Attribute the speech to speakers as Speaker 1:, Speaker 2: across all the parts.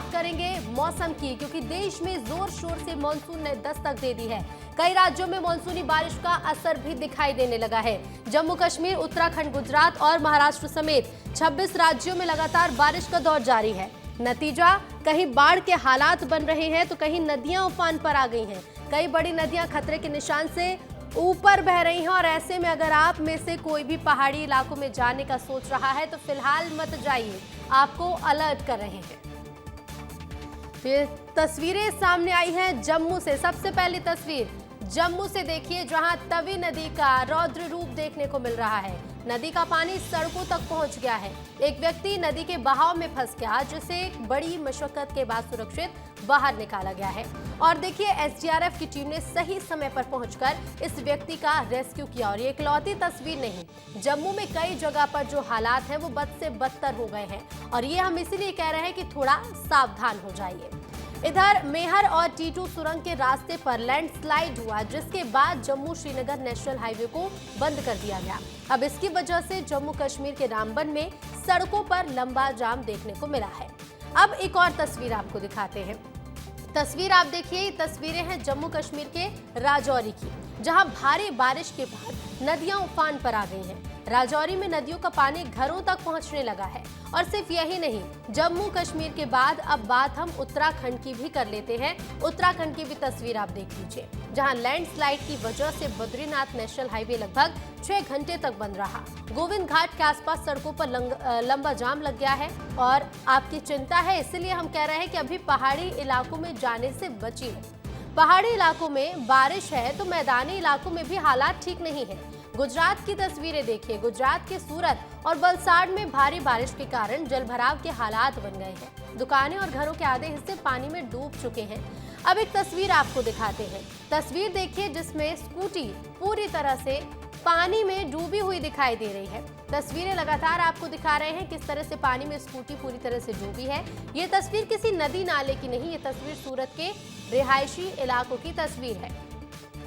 Speaker 1: बात करेंगे मौसम की, क्योंकि देश में जोर शोर से मानसून ने दस्तक दे दी है। कई राज्यों में मानसूनी बारिश का असर भी दिखाई देने लगा है। जम्मू कश्मीर, उत्तराखंड, गुजरात और महाराष्ट्र समेत 26 राज्यों में लगातार बारिश का दौर जारी है। नतीजा, कहीं बाढ़ के हालात बन रहे हैं तो कहीं नदियां उफान पर आ गई हैं। कई बड़ी नदियां खतरे के निशान से ऊपर बह रही हैं और ऐसे में अगर आप में से कोई भी पहाड़ी इलाकों में जाने का सोच रहा है तो फिलहाल मत जाइए, आपको अलर्ट कर रहे हैं। ये तस्वीरें सामने आई हैं जम्मू से। सबसे पहली तस्वीर जम्मू से देखिए, जहां तवी नदी का रौद्र रूप देखने को मिल रहा है। नदी का पानी सड़कों तक पहुंच गया है। एक व्यक्ति नदी के बहाव में फंस गया, जिसे बड़ी मशक्कत के बाद सुरक्षित बाहर निकाला गया है। और देखिए, एसडीआरएफ की टीम ने सही समय पर पहुंचकर इस व्यक्ति का रेस्क्यू किया। और ये इकलौती तस्वीर नहीं, जम्मू में कई जगह पर जो हालात हैं वो बद से बदतर हो गए हैं और ये हम इसीलिए कह रहे हैं कि थोड़ा सावधान हो जाइए। इधर मेहर और टीटू सुरंग के रास्ते पर लैंडस्लाइड हुआ, जिसके बाद जम्मू श्रीनगर नेशनल हाईवे को बंद कर दिया गया। अब इसकी वजह से जम्मू कश्मीर के रामबन में सड़कों पर लंबा जाम देखने को मिला है। अब एक और तस्वीर आपको दिखाते हैं। तस्वीर आप देखिए, ये तस्वीरें हैं जम्मू कश्मीर के राजौरी की, जहां भारी बारिश के बाद नदियां उफान पर आ गई हैं। राजौरी में नदियों का पानी घरों तक पहुंचने लगा है। और सिर्फ यही नहीं, जम्मू कश्मीर के बाद अब बात हम उत्तराखंड की भी कर लेते हैं। उत्तराखंड की भी तस्वीर आप देख लीजिए, जहां लैंडस्लाइड की वजह से बद्रीनाथ नेशनल हाईवे लगभग 6 घंटे तक बंद रहा। गोविंद घाट के आसपास सड़कों पर लंबा जाम लग गया है और आपकी चिंता है, इसलिए हम कह रहे हैं कि अभी पहाड़ी इलाकों में जाने से बचिए। पहाड़ी इलाकों में बारिश है तो मैदानी इलाकों में भी हालात ठीक नहीं है। गुजरात की तस्वीरें देखिए, गुजरात के सूरत और वलसाड़ में भारी बारिश के कारण जलभराव के हालात बन गए हैं। दुकानें और घरों के आधे हिस्से पानी में डूब चुके हैं। अब एक तस्वीर आपको दिखाते हैं। तस्वीर देखिए, जिसमें स्कूटी पूरी तरह से पानी में डूबी हुई दिखाई दे रही है। तस्वीरें लगातार आपको दिखा रहे हैं किस तरह से पानी में स्कूटी पूरी तरह से डूबी है। ये तस्वीर किसी नदी नाले की नहीं, ये तस्वीर सूरत के रिहायशी इलाकों की तस्वीर है।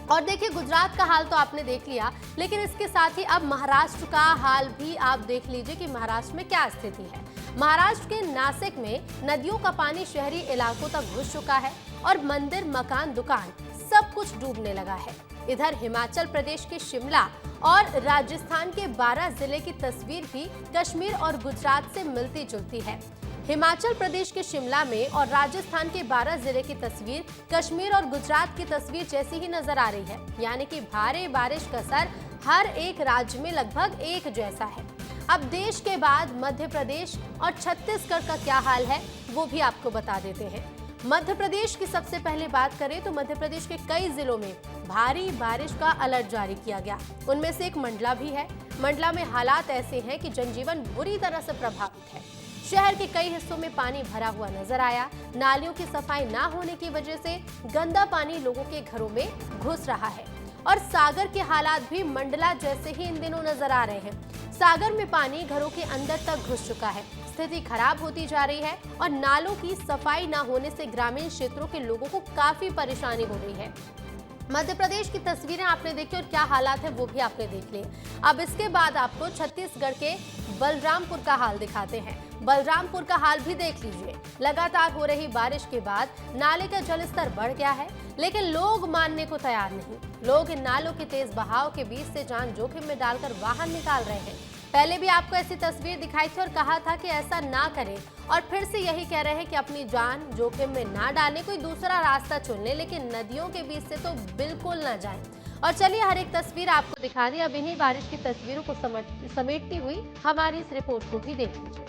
Speaker 1: और देखिए, गुजरात का हाल तो आपने देख लिया, लेकिन इसके साथ ही अब महाराष्ट्र का हाल भी आप देख लीजिए कि महाराष्ट्र में क्या स्थिति है। महाराष्ट्र के नासिक में नदियों का पानी शहरी इलाकों तक घुस चुका है और मंदिर, मकान, दुकान सब कुछ डूबने लगा है। इधर हिमाचल प्रदेश के शिमला और राजस्थान के 12 जिले की तस्वीर भी कश्मीर और गुजरात से मिलती जुलती है। हिमाचल प्रदेश के शिमला में और राजस्थान के 12 जिले की तस्वीर कश्मीर और गुजरात की तस्वीर जैसी ही नजर आ रही है, यानी कि भारी बारिश का असर हर एक राज्य में लगभग एक जैसा है। अब देश के बाद मध्य प्रदेश और छत्तीसगढ़ का क्या हाल है वो भी आपको बता देते हैं। मध्य प्रदेश की सबसे पहले बात करें तो मध्य प्रदेश के कई जिलों में भारी बारिश का अलर्ट जारी किया गया। उनमें से एक मंडला भी है। मंडला में हालात ऐसे हैं कि जनजीवन बुरी तरह से प्रभावित है। शहर के कई हिस्सों में पानी भरा हुआ नजर आया। नालियों की सफाई ना होने की वजह से गंदा पानी लोगों के घरों में घुस रहा है। और सागर के हालात भी मंडला जैसे ही इन दिनों नजर आ रहे हैं। सागर में पानी घरों के अंदर तक घुस चुका है। स्थिति खराब होती जा रही है और नालों की सफाई ना होने से ग्रामीण क्षेत्रों के लोगों को काफी परेशानी हो रही है। मध्य प्रदेश की तस्वीरें आपने देखी और क्या हालात है वो भी आपने देख लिए। अब इसके बाद आपको छत्तीसगढ़ के बलरामपुर का हाल दिखाते हैं। बलरामपुर का हाल भी देख लीजिए। लगातार हो रही बारिश के बाद नाले का जलस्तर बढ़ गया है, लेकिन लोग मानने को तैयार नहीं। लोग इन नालों के तेज बहाव के बीच से जान जोखिम में डालकर वाहन निकाल रहे हैं। पहले भी आपको ऐसी तस्वीर दिखाई थी और कहा था कि ऐसा ना करें, और फिर से यही कह रहे हैं कि अपनी जान जोखिम में ना डालें, कोई दूसरा रास्ता चुन लें, लेकिन नदियों के बीच से तो बिल्कुल ना जाएं। और चलिए हर एक तस्वीर आपको दिखा दी। अब इन्हीं बारिश की तस्वीरों को समेटती हुई हमारी इस रिपोर्ट को भी देख लीजिए।